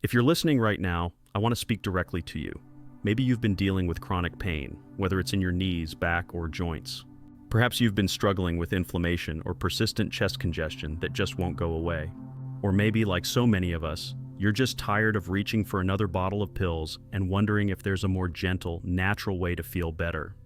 If you're listening right now, I want to speak directly to you. Maybe you've been dealing with chronic pain, whether it's in your knees, back, or joints. Perhaps you've been struggling with inflammation or persistent chest congestion that just won't go away. Or maybe, like so many of us, you're just tired of reaching for another bottle of pills and wondering if there's a more gentle, natural way to feel better.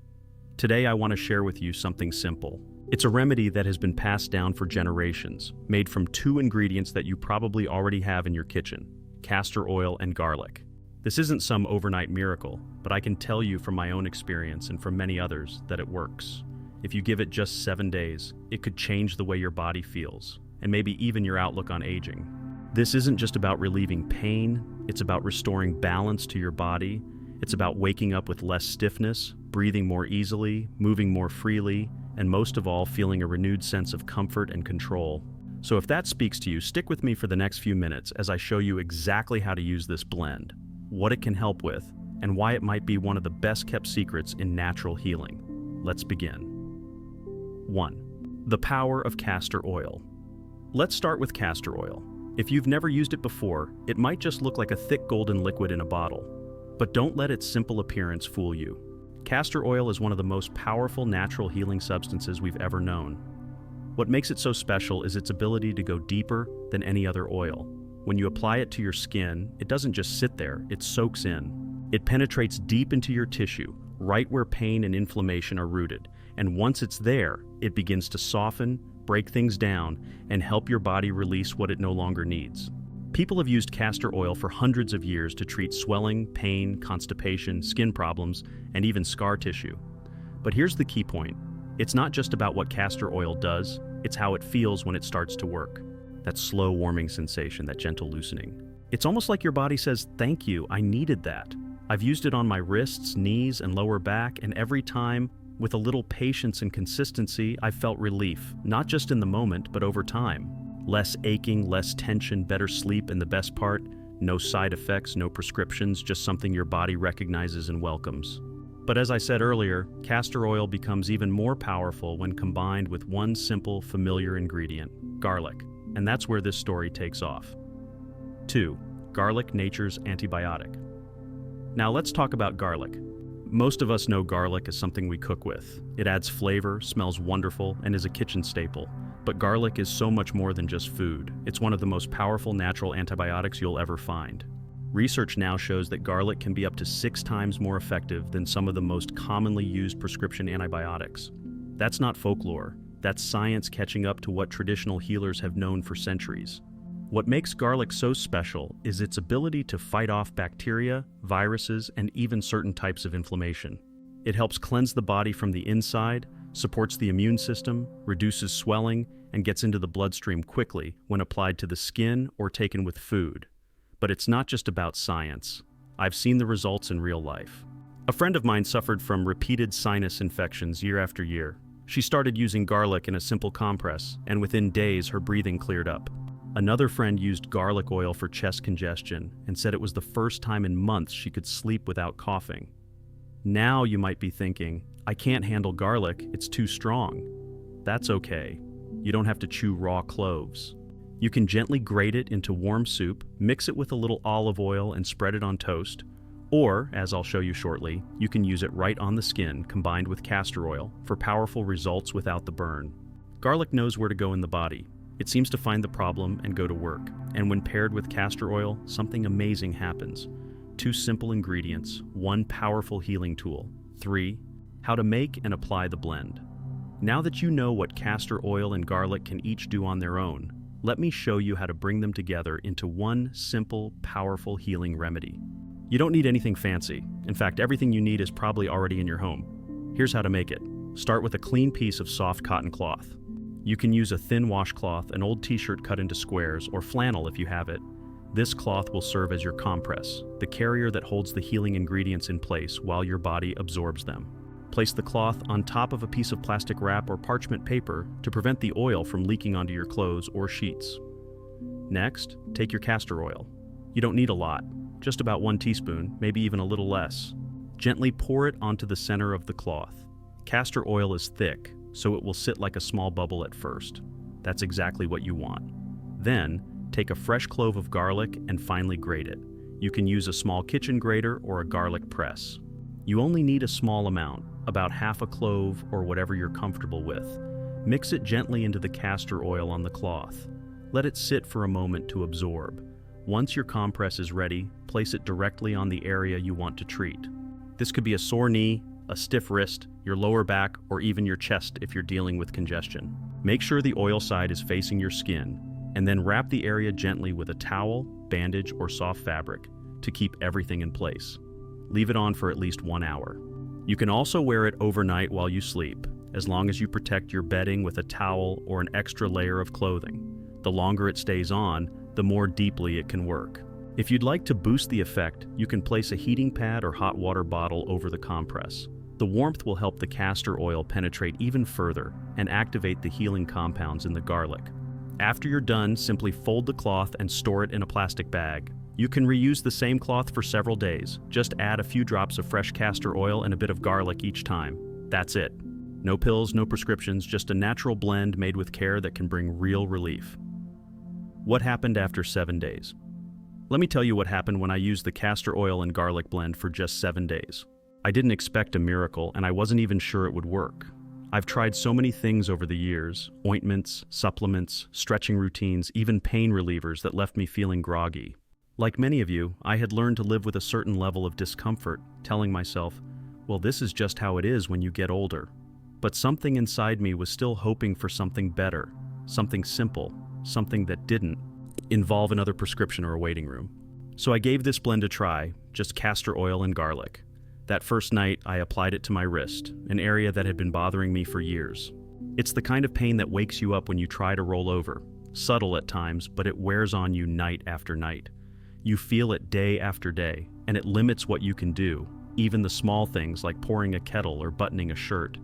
Today, I want to share with you something simple. It's a remedy that has been passed down for generations, made from two ingredients that you probably already have in your kitchen: castor oil and garlic. This isn't some overnight miracle, but I can tell you from my own experience and from many others that it works. If you give it just 7 days, it could change the way your body feels, and maybe even your outlook on aging. This isn't just about relieving pain, it's about restoring balance to your body. It's about waking up with less stiffness, breathing more easily, moving more freely, and most of all, feeling a renewed sense of comfort and control. So if that speaks to you, stick with me for the next few minutes as I show you exactly how to use this blend, what it can help with, and why it might be one of the best kept secrets in natural healing. Let's begin. 1. The power of castor oil. Let's start with castor oil. If you've never used it before, it might just look like a thick golden liquid in a bottle. But don't let its simple appearance fool you. Castor oil is one of the most powerful natural healing substances we've ever known. What makes it so special is its ability to go deeper than any other oil. When you apply it to your skin, it doesn't just sit there, it soaks in. It penetrates deep into your tissue, right where pain and inflammation are rooted. And once it's there, it begins to soften, break things down, and help your body release what it no longer needs. People have used castor oil for hundreds of years to treat swelling, pain, constipation, skin problems, and even scar tissue. But here's the key point. It's not just about what castor oil does, it's how it feels when it starts to work. That slow warming sensation, that gentle loosening. It's almost like your body says, "Thank you, I needed that." I've used it on my wrists, knees, and lower back, and every time, with a little patience and consistency, I felt relief, not just in the moment, but over time. Less aching, less tension, better sleep, and the best part, no side effects, no prescriptions, just something your body recognizes and welcomes. But as I said earlier, castor oil becomes even more powerful when combined with one simple, familiar ingredient: garlic. And that's where this story takes off. 2. Garlic, nature's antibiotic. Now let's talk about garlic. Most of us know garlic is something we cook with. It adds flavor, smells wonderful, and is a kitchen staple. But garlic is so much more than just food. It's one of the most powerful natural antibiotics you'll ever find. Research now shows that garlic can be up to 6 times more effective than some of the most commonly used prescription antibiotics. That's not folklore. That's science catching up to what traditional healers have known for centuries. What makes garlic so special is its ability to fight off bacteria, viruses, and even certain types of inflammation. It helps cleanse the body from the inside, supports the immune system, reduces swelling, and gets into the bloodstream quickly when applied to the skin or taken with food. But it's not just about science. I've seen the results in real life. A friend of mine suffered from repeated sinus infections year after year. She started using garlic in a simple compress, and within days her breathing cleared up. Another friend used garlic oil for chest congestion and said it was the first time in months she could sleep without coughing. Now you might be thinking, "I can't handle garlic, it's too strong." That's okay. You don't have to chew raw cloves. You can gently grate it into warm soup, mix it with a little olive oil and spread it on toast. Or, as I'll show you shortly, you can use it right on the skin combined with castor oil for powerful results without the burn. Garlic knows where to go in the body. It seems to find the problem and go to work. And when paired with castor oil, something amazing happens. 2 simple ingredients, 1 powerful healing tool. 3. How to make and apply the blend. Now that you know what castor oil and garlic can each do on their own, let me show you how to bring them together into one simple, powerful healing remedy. You don't need anything fancy. In fact, everything you need is probably already in your home. Here's how to make it. Start with a clean piece of soft cotton cloth. You can use a thin washcloth, an old t-shirt cut into squares, or flannel if you have it. This cloth will serve as your compress, the carrier that holds the healing ingredients in place while your body absorbs them. Place the cloth on top of a piece of plastic wrap or parchment paper to prevent the oil from leaking onto your clothes or sheets. Next, take your castor oil. You don't need a lot, just about 1 teaspoon, maybe even a little less. Gently pour it onto the center of the cloth. Castor oil is thick, so it will sit like a small bubble at first. That's exactly what you want. Then, Take a fresh clove of garlic and finely grate it. You can use a small kitchen grater or a garlic press. You only need a small amount, about half a clove or whatever you're comfortable with. Mix it gently into the castor oil on the cloth. Let it sit for a moment to absorb. Once your compress is ready, place it directly on the area you want to treat. This could be a sore knee, a stiff wrist, your lower back, or even your chest if you're dealing with congestion. Make sure the oil side is facing your skin, and then wrap the area gently with a towel, bandage, or soft fabric to keep everything in place. Leave it on for at least 1 hour. You can also wear it overnight while you sleep, as long as you protect your bedding with a towel or an extra layer of clothing. The longer it stays on, the more deeply it can work. If you'd like to boost the effect, you can place a heating pad or hot water bottle over the compress. The warmth will help the castor oil penetrate even further and activate the healing compounds in the garlic. After you're done, simply fold the cloth and store it in a plastic bag. You can reuse the same cloth for several days. Just add a few drops of fresh castor oil and a bit of garlic each time. That's it. No pills, no prescriptions, just a natural blend made with care that can bring real relief. What happened after 7 days? Let me tell you what happened when I used the castor oil and garlic blend for just 7 days. I didn't expect a miracle, and I wasn't even sure it would work. I've tried so many things over the years: ointments, supplements, stretching routines, even pain relievers that left me feeling groggy. Like many of you, I had learned to live with a certain level of discomfort, telling myself, well, this is just how it is when you get older. But something inside me was still hoping for something better, something simple, something that didn't involve another prescription or a waiting room. So I gave this blend a try, just castor oil and garlic. That first night, I applied it to my wrist, an area that had been bothering me for years. It's the kind of pain that wakes you up when you try to roll over. Subtle at times, but it wears on you night after night. You feel it day after day, and it limits what you can do, even the small things like pouring a kettle or buttoning a shirt.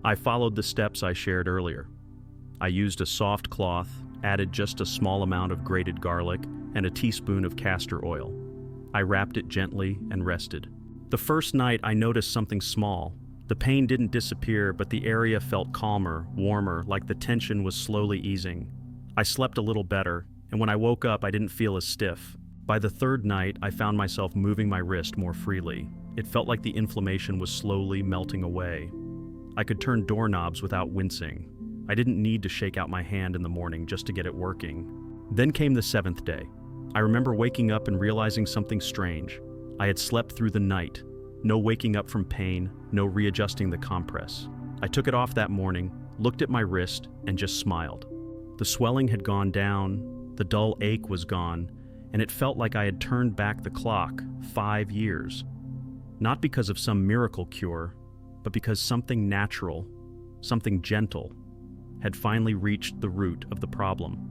I followed the steps I shared earlier. I used a soft cloth, added just a small amount of grated garlic, and a teaspoon of castor oil. I wrapped it gently and rested. The first night, I noticed something small. The pain didn't disappear, but the area felt calmer, warmer, like the tension was slowly easing. I slept a little better, and when I woke up, I didn't feel as stiff. By the third night, I found myself moving my wrist more freely. It felt like the inflammation was slowly melting away. I could turn doorknobs without wincing. I didn't need to shake out my hand in the morning just to get it working. Then came the 7th day. I remember waking up and realizing something strange. I had slept through the night. No waking up from pain, no readjusting the compress. I took it off that morning, looked at my wrist, and just smiled. The swelling had gone down, the dull ache was gone, and it felt like I had turned back the clock 5 years. Not because of some miracle cure, but because something natural, something gentle, had finally reached the root of the problem.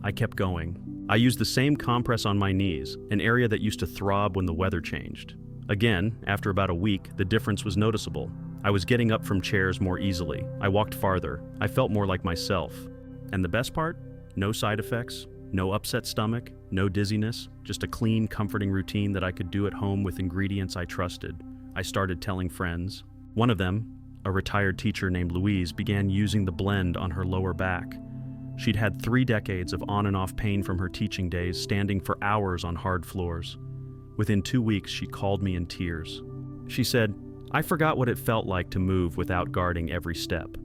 I kept going. I used the same compress on my knees, an area that used to throb when the weather changed. Again, after about a week, the difference was noticeable. I was getting up from chairs more easily. I walked farther. I felt more like myself. And the best part? No side effects, no upset stomach, no dizziness, just a clean, comforting routine that I could do at home with ingredients I trusted. I started telling friends. One of them, a retired teacher named Louise, began using the blend on her lower back. She'd had 3 decades of on and off pain from her teaching days, standing for hours on hard floors. Within 2 weeks, she called me in tears. She said, "I forgot what it felt like to move without guarding every step."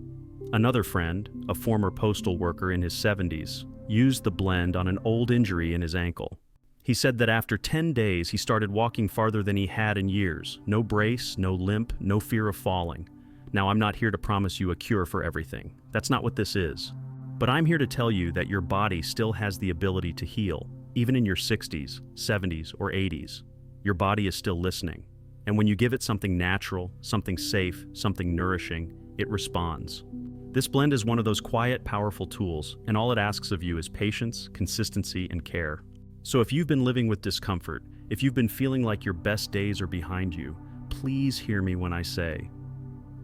Another friend, a former postal worker in his 70s, used the blend on an old injury in his ankle. He said that after 10 days, he started walking farther than he had in years. No brace, no limp, no fear of falling. Now, I'm not here to promise you a cure for everything. That's not what this is. But I'm here to tell you that your body still has the ability to heal, even in your 60s, 70s, or 80s. Your body is still listening. And when you give it something natural, something safe, something nourishing, it responds. This blend is one of those quiet, powerful tools, and all it asks of you is patience, consistency, and care. So if you've been living with discomfort, if you've been feeling like your best days are behind you, please hear me when I say,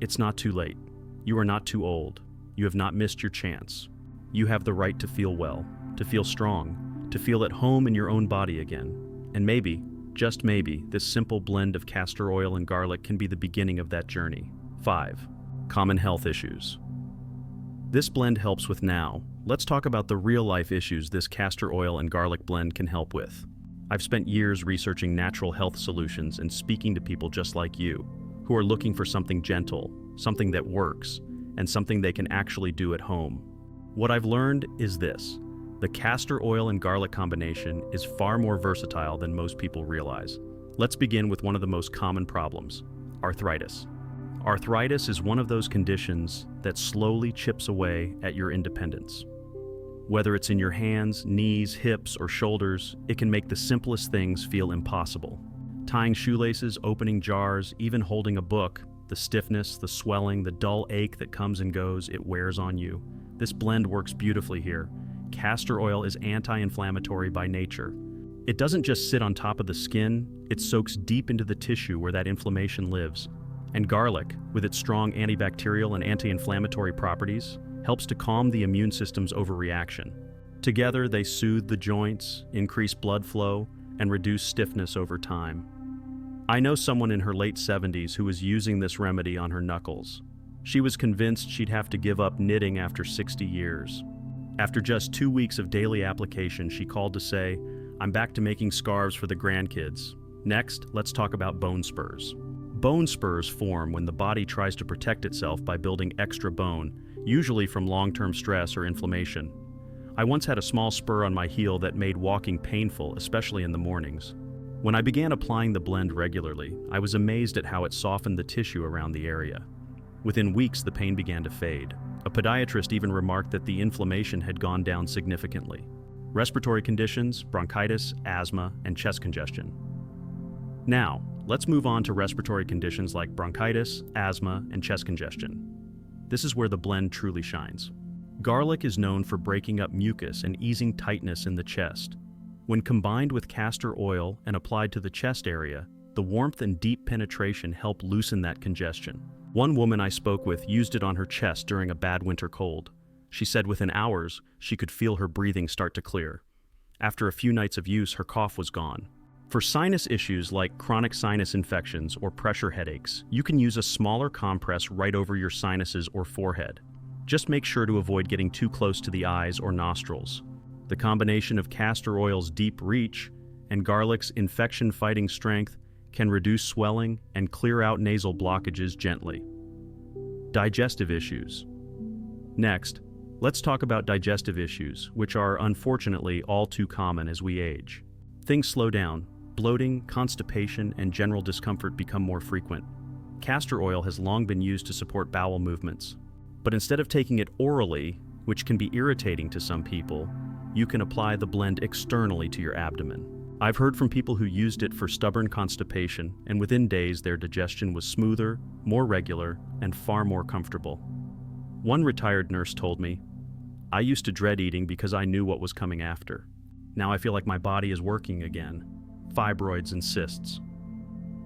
it's not too late. You are not too old. You have not missed your chance. You have the right to feel well, to feel strong, to feel at home in your own body again. And maybe, just maybe, this simple blend of castor oil and garlic can be the beginning of that journey. 5. Common health issues. This blend helps with now. Let's talk about the real-life issues this castor oil and garlic blend can help with. I've spent years researching natural health solutions and speaking to people just like you, who are looking for something gentle, something that works, and something they can actually do at home. What I've learned is this: the castor oil and garlic combination is far more versatile than most people realize. Let's begin with one of the most common problems: arthritis. Arthritis is one of those conditions that slowly chips away at your independence. Whether it's in your hands, knees, hips, or shoulders, it can make the simplest things feel impossible. Tying shoelaces, opening jars, even holding a book, the stiffness, the swelling, the dull ache that comes and goes, it wears on you. This blend works beautifully here. Castor oil is anti-inflammatory by nature. It doesn't just sit on top of the skin, it soaks deep into the tissue where that inflammation lives. And garlic, with its strong antibacterial and anti-inflammatory properties, helps to calm the immune system's overreaction. Together, they soothe the joints, increase blood flow, and reduce stiffness over time. I know someone in her late 70s who was using this remedy on her knuckles. She was convinced she'd have to give up knitting after 60 years. After just 2 weeks of daily application, she called to say, "I'm back to making scarves for the grandkids." Next, let's talk about bone spurs. Bone spurs form when the body tries to protect itself by building extra bone, usually from long-term stress or inflammation. I once had a small spur on my heel that made walking painful, especially in the mornings. When I began applying the blend regularly, I was amazed at how it softened the tissue around the area. Within weeks, the pain began to fade. A podiatrist even remarked that the inflammation had gone down significantly. Respiratory conditions, bronchitis, asthma, and chest congestion. Now, let's move on to respiratory conditions like bronchitis, asthma, and chest congestion. This is where the blend truly shines. Garlic is known for breaking up mucus and easing tightness in the chest. When combined with castor oil and applied to the chest area, the warmth and deep penetration help loosen that congestion. One woman I spoke with used it on her chest during a bad winter cold. She said within hours, she could feel her breathing start to clear. After a few nights of use, her cough was gone. For sinus issues like chronic sinus infections or pressure headaches, you can use a smaller compress right over your sinuses or forehead. Just make sure to avoid getting too close to the eyes or nostrils. The combination of castor oil's deep reach and garlic's infection-fighting strength can reduce swelling and clear out nasal blockages gently. Digestive issues. Next, let's talk about digestive issues, which are unfortunately all too common as we age. Things slow down. Bloating, constipation, and general discomfort become more frequent. Castor oil has long been used to support bowel movements. But instead of taking it orally, which can be irritating to some people, you can apply the blend externally to your abdomen. I've heard from people who used it for stubborn constipation, and within days their digestion was smoother, more regular, and far more comfortable. One retired nurse told me, "I used to dread eating because I knew what was coming after. Now I feel like my body is working again." Fibroids and cysts.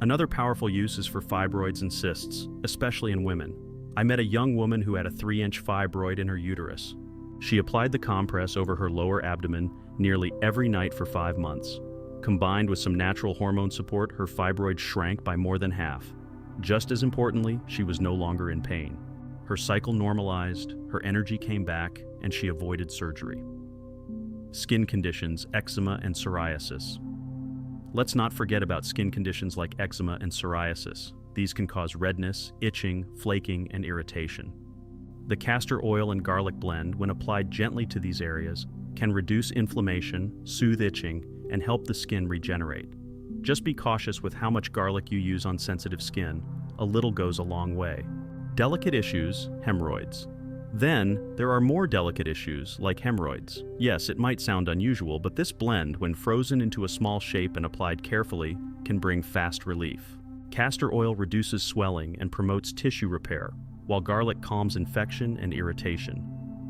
Another powerful use is for fibroids and cysts, especially in women. I met a young woman who had a 3-inch fibroid in her uterus. She applied the compress over her lower abdomen nearly every night for 5 months. Combined with some natural hormone support, her fibroid shrank by more than half. Just as importantly, she was no longer in pain. Her cycle normalized, her energy came back, and she avoided surgery. Skin conditions, eczema, and psoriasis. Let's not forget about skin conditions like eczema and psoriasis. These can cause redness, itching, flaking, and irritation. The castor oil and garlic blend, when applied gently to these areas, can reduce inflammation, soothe itching, and help the skin regenerate. Just be cautious with how much garlic you use on sensitive skin. A little goes a long way. Delicate issues, hemorrhoids. Then, there are more delicate issues, like hemorrhoids. Yes, it might sound unusual, but this blend, when frozen into a small shape and applied carefully, can bring fast relief. Castor oil reduces swelling and promotes tissue repair, while garlic calms infection and irritation.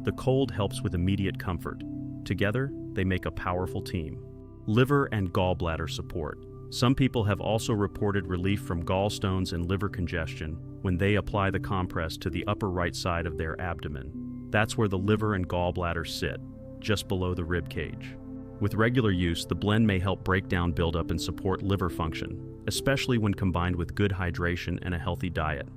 The cold helps with immediate comfort. Together, they make a powerful team. Liver and gallbladder support. Some people have also reported relief from gallstones and liver congestion when they apply the compress to the upper right side of their abdomen. That's where the liver and gallbladder sit, just below the rib cage. With regular use, the blend may help break down buildup and support liver function, especially when combined with good hydration and a healthy diet.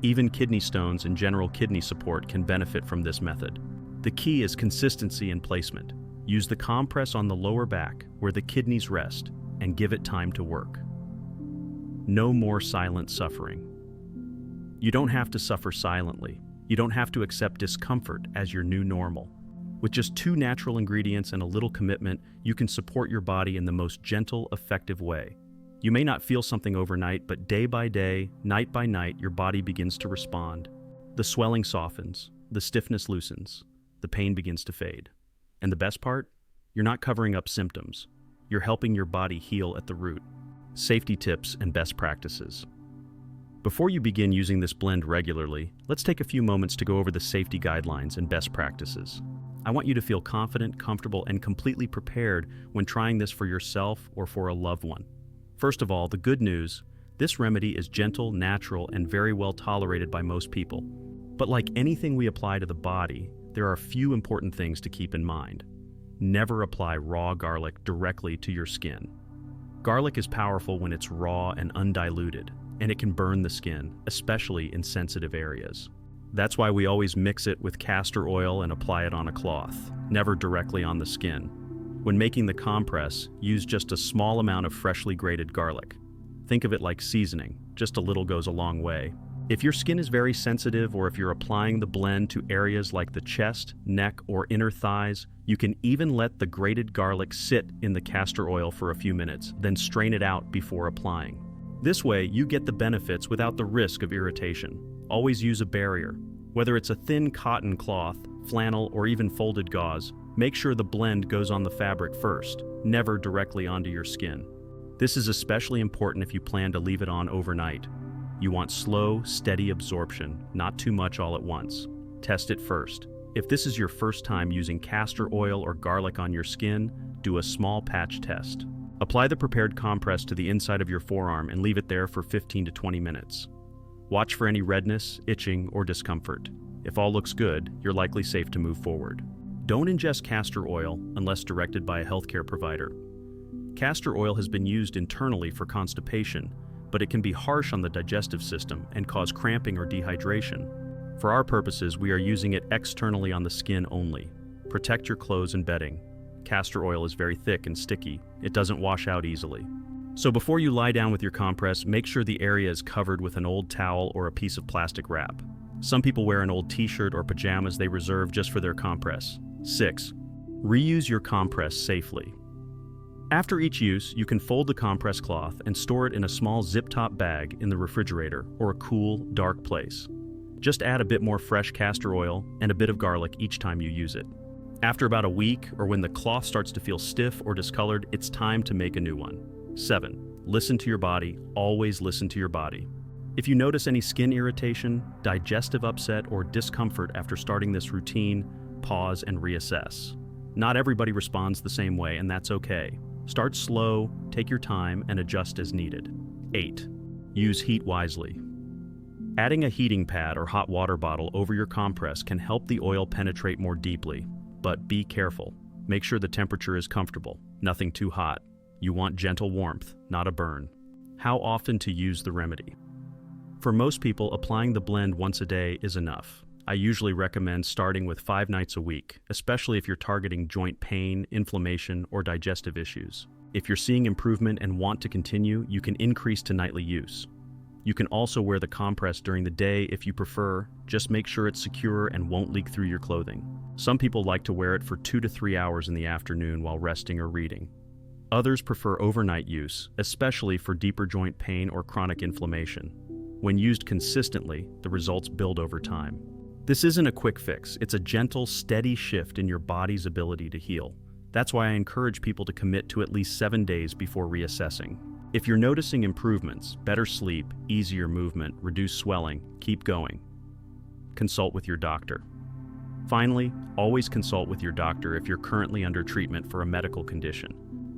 Even kidney stones and general kidney support can benefit from this method. The key is consistency and placement. Use the compress on the lower back where the kidneys rest and give it time to work. No more silent suffering. You don't have to suffer silently. You don't have to accept discomfort as your new normal. With just 2 natural ingredients and a little commitment, you can support your body in the most gentle, effective way. You may not feel something overnight, but day by day, night by night, your body begins to respond. The swelling softens, the stiffness loosens, the pain begins to fade. And the best part? You're not covering up symptoms. You're helping your body heal at the root. Safety tips and best practices. Before you begin using this blend regularly, let's take a few moments to go over the safety guidelines and best practices. I want you to feel confident, comfortable, and completely prepared when trying this for yourself or for a loved one. First of all, the good news: this remedy is gentle, natural, and very well tolerated by most people. But like anything we apply to the body, there are a few important things to keep in mind. Never apply raw garlic directly to your skin. Garlic is powerful when it's raw and undiluted, and it can burn the skin, especially in sensitive areas. That's why we always mix it with castor oil and apply it on a cloth, never directly on the skin. When making the compress, use just a small amount of freshly grated garlic. Think of it like seasoning, just a little goes a long way. If your skin is very sensitive, or if you're applying the blend to areas like the chest, neck, or inner thighs, you can even let the grated garlic sit in the castor oil for a few minutes, then strain it out before applying. This way, you get the benefits without the risk of irritation. Always use a barrier. Whether it's a thin cotton cloth, flannel, or even folded gauze, make sure the blend goes on the fabric first, never directly onto your skin. This is especially important if you plan to leave it on overnight. You want slow, steady absorption, not too much all at once. Test it first. If this is your first time using castor oil or garlic on your skin, do a small patch test. Apply the prepared compress to the inside of your forearm and leave it there for 15 to 20 minutes. Watch for any redness, itching, or discomfort. If all looks good, you're likely safe to move forward. Don't ingest castor oil unless directed by a healthcare provider. Castor oil has been used internally for constipation, but it can be harsh on the digestive system and cause cramping or dehydration. For our purposes, we are using it externally on the skin only. Protect your clothes and bedding. Castor oil is very thick and sticky. It doesn't wash out easily. So before you lie down with your compress, make sure the area is covered with an old towel or a piece of plastic wrap. Some people wear an old t-shirt or pajamas they reserve just for their compress. 6. Reuse your compress safely. After each use, you can fold the compress cloth and store it in a small zip-top bag in the refrigerator or a cool, dark place. Just add a bit more fresh castor oil and a bit of garlic each time you use it. After about a week, or when the cloth starts to feel stiff or discolored, it's time to make a new one. 7. Listen to your body. Always listen to your body. If you notice any skin irritation, digestive upset, or discomfort after starting this routine, pause and reassess. Not everybody responds the same way, and that's okay. Start slow, take your time, and adjust as needed. 8. Use heat wisely. Adding a heating pad or hot water bottle over your compress can help the oil penetrate more deeply, but be careful. Make sure the temperature is comfortable, nothing too hot. You want gentle warmth, not a burn. How often to use the remedy? For most people, applying the blend once a day is enough. I usually recommend starting with 5 nights a week, especially if you're targeting joint pain, inflammation, or digestive issues. If you're seeing improvement and want to continue, you can increase to nightly use. You can also wear the compress during the day if you prefer. Just make sure it's secure and won't leak through your clothing. Some people like to wear it for 2 to 3 hours in the afternoon while resting or reading. Others prefer overnight use, especially for deeper joint pain or chronic inflammation. When used consistently, the results build over time. This isn't a quick fix. It's a gentle, steady shift in your body's ability to heal. That's why I encourage people to commit to at least 7 days before reassessing. If you're noticing improvements, better sleep, easier movement, reduced swelling, keep going. Consult with your doctor. Finally, always consult with your doctor if you're currently under treatment for a medical condition.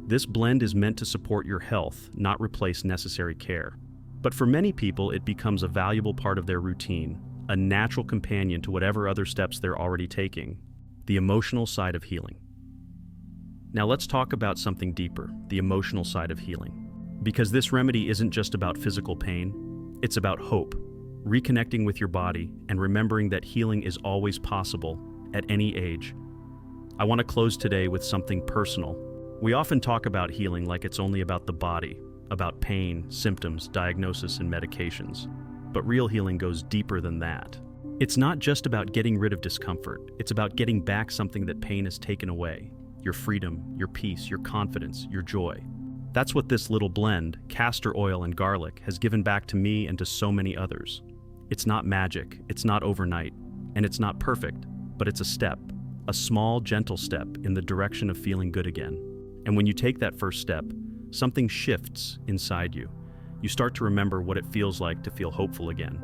This blend is meant to support your health, not replace necessary care. But for many people, it becomes a valuable part of their routine, a natural companion to whatever other steps they're already taking, the emotional side of healing. Now let's talk about something deeper, the emotional side of healing. Because this remedy isn't just about physical pain, it's about hope. reconnecting with your body, and remembering that healing is always possible at any age. I want to close today with something personal. We often talk about healing like it's only about the body, about pain, symptoms, diagnosis, and medications. But real healing goes deeper than that. It's not just about getting rid of discomfort. It's about getting back something that pain has taken away. Your freedom, your peace, your confidence, your joy. That's what this little blend, castor oil and garlic, has given back to me and to so many others. It's not magic, it's not overnight, and it's not perfect, but it's a step, a small, gentle step in the direction of feeling good again. And when you take that first step, something shifts inside you. You start to remember what it feels like to feel hopeful again.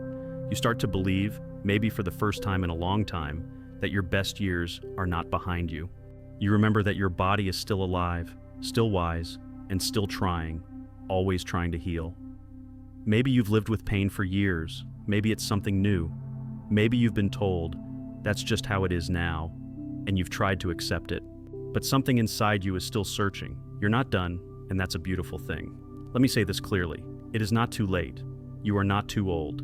You start to believe, maybe for the first time in a long time, that your best years are not behind you. You remember that your body is still alive, still wise, and still trying, always trying to heal. Maybe you've lived with pain for years. Maybe it's something new. Maybe you've been told, that's just how it is now, and you've tried to accept it. But something inside you is still searching. You're not done, and that's a beautiful thing. Let me say this clearly. It is not too late. You are not too old.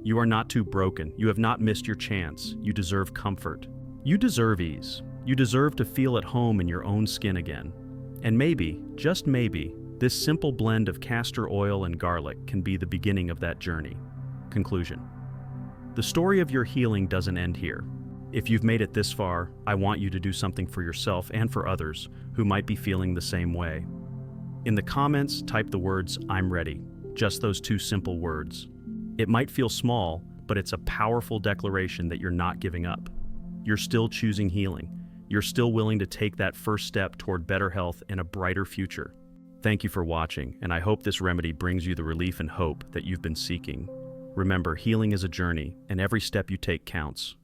You are not too broken. You have not missed your chance. You deserve comfort. You deserve ease. You deserve to feel at home in your own skin again. And maybe, just maybe, this simple blend of castor oil and garlic can be the beginning of that journey. Conclusion. The story of your healing doesn't end here. If you've made it this far, I want you to do something for yourself and for others who might be feeling the same way. In the comments, type the words, "I'm ready." Just those two simple words. It might feel small, but it's a powerful declaration that you're not giving up. You're still choosing healing. You're still willing to take that first step toward better health and a brighter future. Thank you for watching, and I hope this remedy brings you the relief and hope that you've been seeking. Remember, healing is a journey, and every step you take counts.